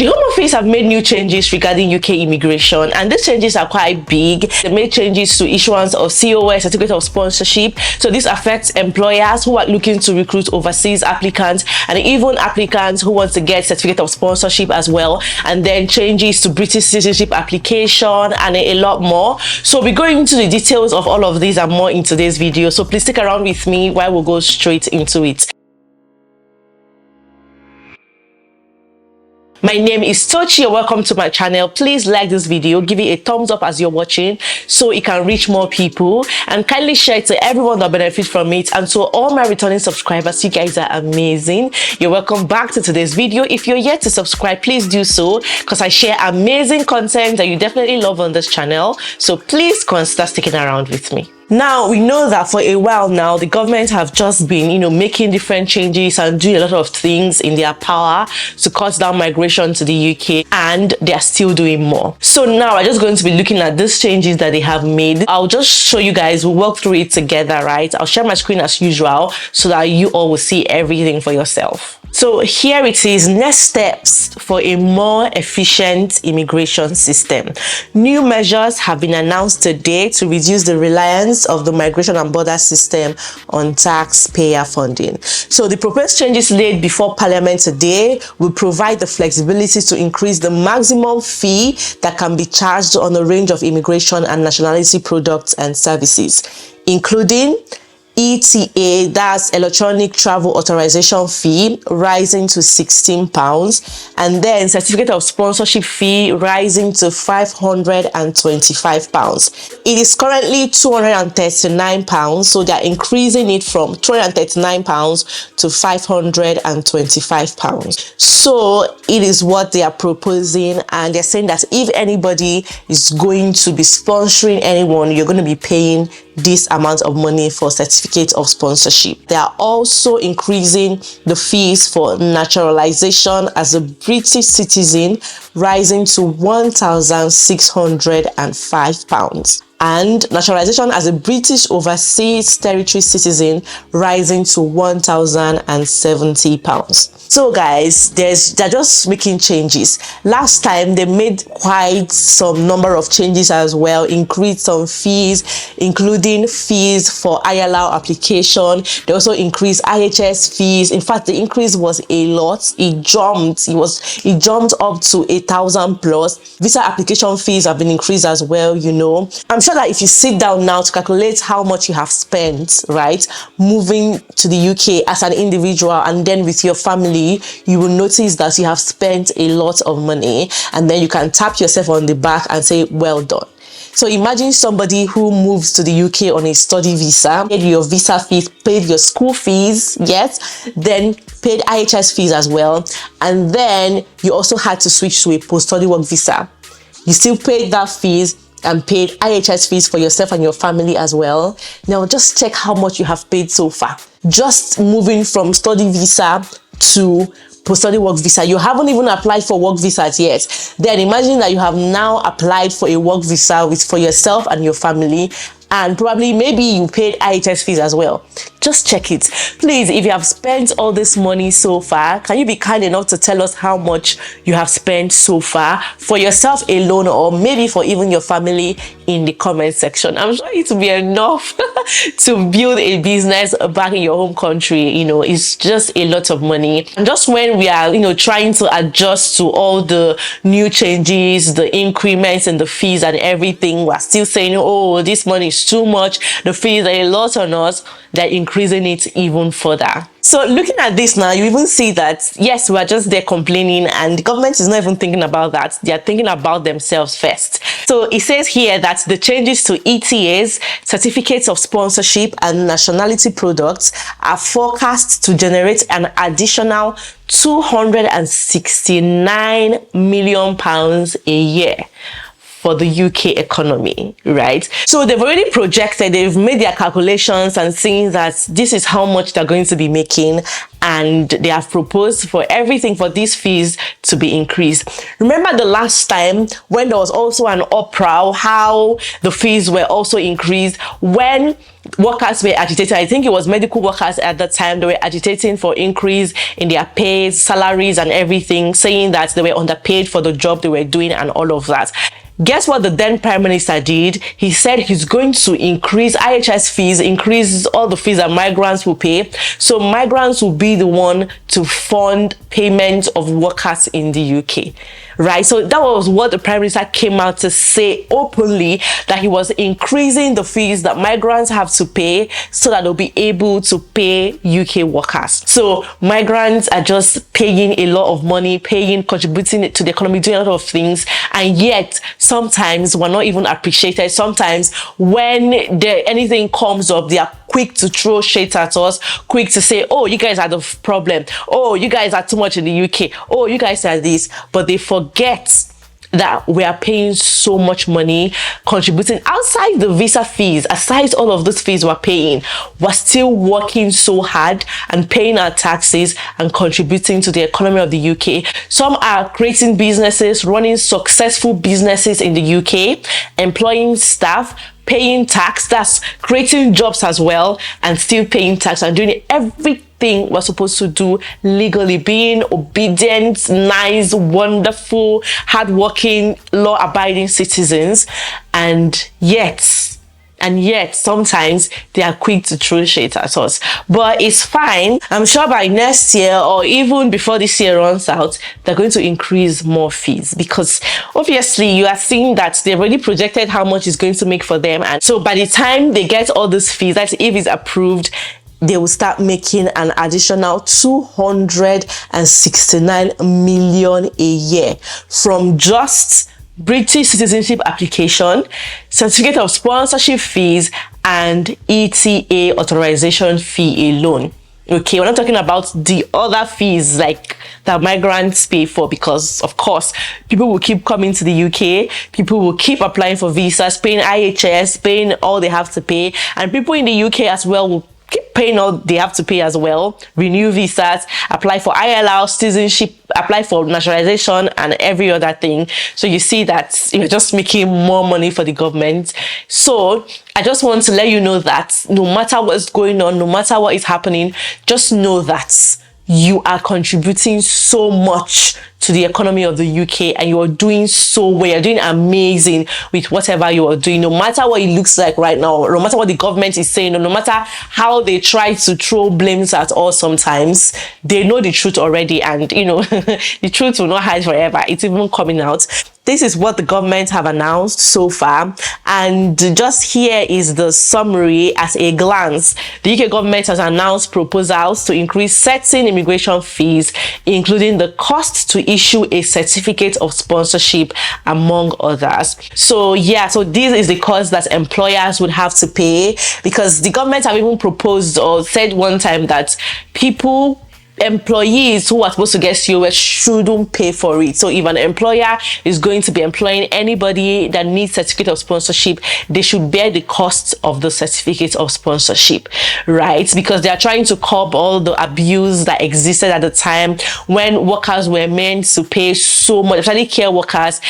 The Home Office have made new changes regarding UK immigration, and these changes are quite big. They made changes to issuance of COS, certificate of sponsorship. So this affects employers who are looking to recruit overseas applicants, and even applicants who want to get certificate of sponsorship as well. And then changes to British citizenship application and a lot more. So we're going into the details of all of these and more in today's video. So please stick around with me while we'll go straight into it. My name is Tochi, and welcome to my channel. Please like this video, give it a thumbs up as you're watching so it can reach more people, and kindly share it to everyone that benefits from it. And to all my returning subscribers, you guys are amazing. You're welcome back to today's video. If you're yet to subscribe, please do so, because I share amazing content that you definitely love on this channel. So please consider sticking around with me. Now, we know that for a while now, the government have just been, making different changes and doing a lot of things in their power to cut down migration to the UK, and they are still doing more. So now we're just going to be looking at these changes that they have made. I'll just show you guys, we'll walk through it together, right? I'll share my screen as usual so that you all will see everything for yourself. So here it is, next steps for a more efficient immigration system. New measures have been announced today to reduce the reliance of the migration and border system on taxpayer funding. So the proposed changes laid before Parliament today will provide the flexibility to increase the maximum fee that can be charged on a range of immigration and nationality products and services, including ETA, that's electronic travel authorization fee, rising to £16, and then certificate of sponsorship fee rising to £525. It is currently £239, so they are increasing it from £239 to £525. So it is what they are proposing, and they're saying that if anybody is going to be sponsoring anyone, you're going to be paying this amount of money for certificate of sponsorship. They are also increasing the fees for naturalization as a British citizen, rising to £1,605, and naturalization as a British overseas territory citizen, rising to £1,070. So guys, they're just making changes. Last time they made quite some number of changes as well, increased some fees, including fees for ILR application. They also increased IHS fees. In fact, the increase was a lot. It jumped up to 1,000 plus. Visa application fees have been increased as well. I'm sure that if you sit down now to calculate how much you have spent, right, moving to the UK as an individual and then with your family, you will notice that you have spent a lot of money, and then you can tap yourself on the back and say, well done. So imagine somebody who moves to the UK on a study visa, paid your visa fees, paid your school fees, yes, then paid IHS fees as well, and then you also had to switch to a post-study work visa. You still paid that fees and paid IHS fees for yourself and your family as well. Now just check how much you have paid so far. Just moving from study visa to post-study work visa, you haven't even applied for work visas yet. Then imagine that you have now applied for a work visa for yourself and your family, and probably maybe you paid IHS fees as well. Just check it. Please, if you have spent all this money so far, can you be kind enough to tell us how much you have spent so far for yourself alone, or maybe for even your family, in the comment section. I'm sure it will be enough to build a business back in your home country. It's just a lot of money. And just when we are, trying to adjust to all the new changes, the increments and the fees and everything, we're still saying, oh, this money is too much, the fees are a lot on us. They're increasing it even further. So looking at this now, you even see that, yes, we're just there complaining, and the government is not even thinking about that. They're thinking about themselves first. So it says here that the changes to ETAs, certificates of sponsorship and nationality products, are forecast to generate an additional £269 million a year for the UK economy, right? So they've already projected, they've made their calculations and seen that this is how much they're going to be making, and they have proposed for everything for these fees to be increased. Remember the last time when there was also an uproar how the fees were also increased when workers were agitating. I think it was medical workers at the time. They were agitating for increase in their pays, salaries and everything, saying that they were underpaid for the job they were doing and all of that. Guess what the then Prime Minister did? He said he's going to increase IHS fees, increase all the fees that migrants will pay. So migrants will be the one to fund payment of workers in the UK. Right? So that was what the Prime Minister came out to say openly, that he was increasing the fees that migrants have to pay so that they'll be able to pay UK workers. So migrants are just paying a lot of money, contributing to the economy, doing a lot of things, and yet sometimes we're not even appreciated. Sometimes when anything comes up, they are quick to throw shade at us, quick to say, oh, you guys are the problem, oh, you guys are too much in the UK, oh, you guys are this, but they forget that we are paying so much money, contributing outside the visa fees. Aside all of those fees we're paying, we're still working so hard and paying our taxes and contributing to the economy of the UK. Some are creating businesses, running successful businesses in the UK, employing staff, paying tax, that's creating jobs as well, and still paying tax and doing everything we're supposed to do legally, being obedient, nice, wonderful, hardworking, law-abiding citizens. And yet sometimes they are quick to throw shade at us. But it's fine. I'm sure by next year or even before this year runs out, they're going to increase more fees, because obviously you are seeing that they've already projected how much it's going to make for them. And so by the time they get all those fees, that's if it's approved, they will start making an additional 269 million a year from just British citizenship application, certificate of sponsorship fees, and ETA authorization fee alone. Okay, we're not talking about the other fees like that migrants pay for, because of course people will keep coming to the UK, people will keep applying for visas, paying IHS, paying all they have to pay, and people in the UK as well will keep paying all they have to pay as well, renew visas, apply for ILR, citizenship, apply for naturalization and every other thing. So you see that you're just making more money for the government. So I just want to let you know that no matter what's going on, no matter what is happening, just know that you are contributing so much to the economy of the UK, and you are doing so well. You're doing amazing with whatever you are doing, no matter what it looks like right now, no matter what the government is saying, no matter how they try to throw blames at us. Sometimes they know the truth already, and you know the truth will not hide forever. It's even coming out. This is what the government have announced so far, and just here is the summary at a glance. The UK government has announced proposals to increase certain immigration fees, including the cost to issue a certificate of sponsorship, among others. So yeah, so this is the cost that employers would have to pay, because the government have even proposed or said one time that employees who are supposed to get COS shouldn't pay for it. So if an employer is going to be employing anybody that needs certificate of sponsorship, they should bear the cost of the certificate of sponsorship, right? Because they are trying to curb all the abuse that existed at the time when workers were meant to pay so much, especially care workers.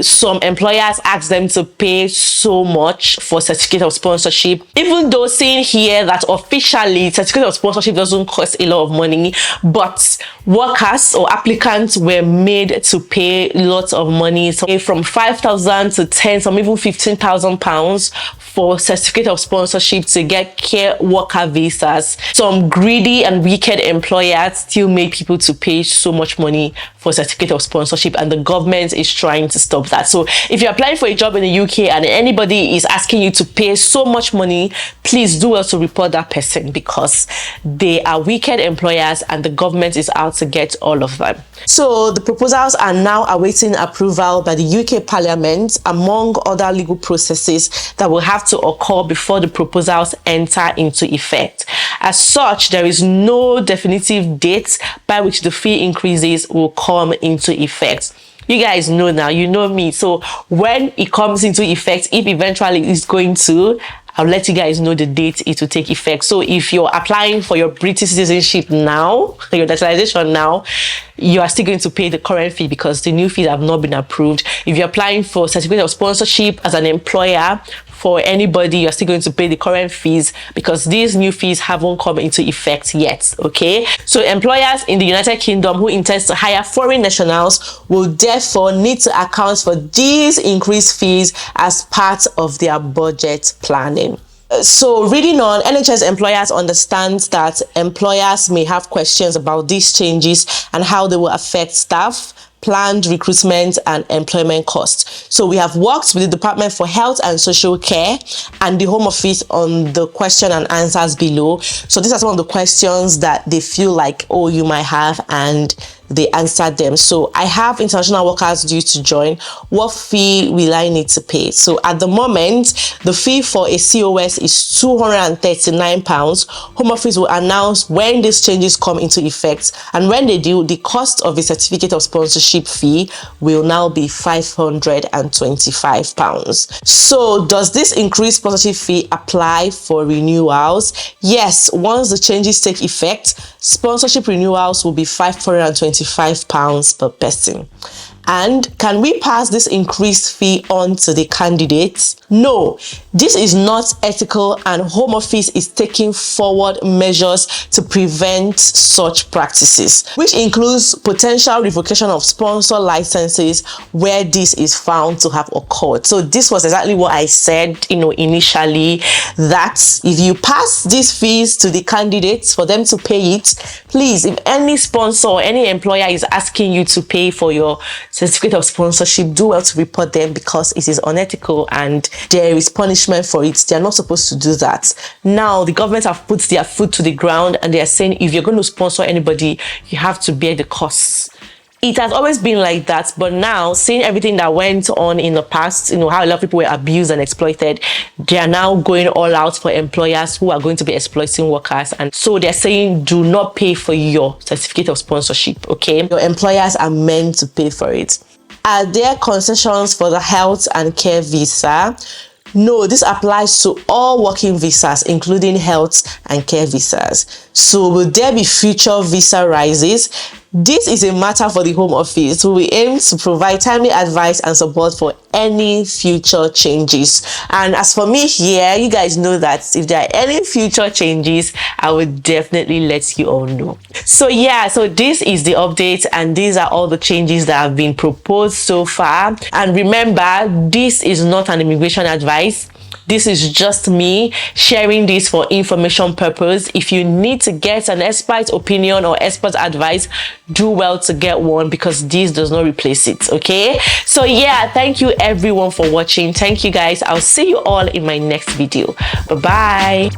Some employers asked them to pay so much for certificate of sponsorship, even though saying here that officially certificate of sponsorship doesn't cost a lot of money, but workers or applicants were made to pay lots of money, so from 5,000 to 10, some even 15,000 pounds for certificate of sponsorship to get care worker visas. Some greedy and wicked employers still made people to pay so much money for certificate of sponsorship, and the government is trying to stop that. So if you're applying for a job in the UK and anybody is asking you to pay so much money, please do well to report that person, because they are wicked employers and the government is out to get all of them. So the proposals are now awaiting approval by the UK Parliament, among other legal processes that will have to occur before the proposals enter into effect. As such, there is no definitive date by which the fee increases will come into effect. You guys know now, you know me. So when it comes into effect, if eventually it's going to, I'll let you guys know the date it will take effect. So if you're applying for your British citizenship now, your naturalization now, you are still going to pay the current fee because the new fees have not been approved. If you're applying for certificate of sponsorship as an employer for anybody. You're still going to pay the current fees because these new fees haven't come into effect yet. Okay, so employers in the United Kingdom who intends to hire foreign nationals will therefore need to account for these increased fees as part of their budget planning. So reading on, NHS employers understand that employers may have questions about these changes and how they will affect staff, planned recruitment and employment costs. So we have worked with the Department for Health and Social Care and the Home Office on the question and answers below. So these are some of the questions that they feel like, oh, you might have, and they answered them. So I have international workers due to join. What fee will I need to pay? So at the moment, the fee for a COS is £239. Home Office will announce when these changes come into effect, and when they do, the cost of a certificate of sponsorship fee will now be £525. So does this increased sponsorship fee apply for renewals? Yes, once the changes take effect, sponsorship renewals will be £525 per person. And can we pass this increased fee on to the candidates? No, this is not ethical, and Home Office is taking forward measures to prevent such practices, which includes potential revocation of sponsor licenses where this is found to have occurred. So this was exactly what I said, initially, that if you pass these fees to the candidates for them to pay it, please, if any sponsor or any employer is asking you to pay for your certificate of sponsorship, do well to report them, because it is unethical and there is punishment for it. They are not supposed to do that. Now the government have put their foot to the ground and they are saying if you're going to sponsor anybody, you have to bear the costs. It has always been like that, but now, seeing everything that went on in the past, how a lot of people were abused and exploited, they are now going all out for employers who are going to be exploiting workers. And so they're saying, do not pay for your certificate of sponsorship, okay? Your employers are meant to pay for it. Are there concessions for the health and care visa? No, this applies to all working visas, including health and care visas. So will there be future visa rises? This is a matter for the Home Office, who will aim to provide timely advice and support for any future changes. And as for me here, you guys know that if there are any future changes, I would definitely let you all know. So yeah, so this is the update, and these are all the changes that have been proposed so far. And remember, this is not an immigration advice. This is just me sharing this for information purpose. If you need to get an expert opinion or expert advice, do well to get one, because this does not replace it, okay? So yeah, thank you everyone for watching. Thank you guys. I'll see you all in my next video. Bye bye.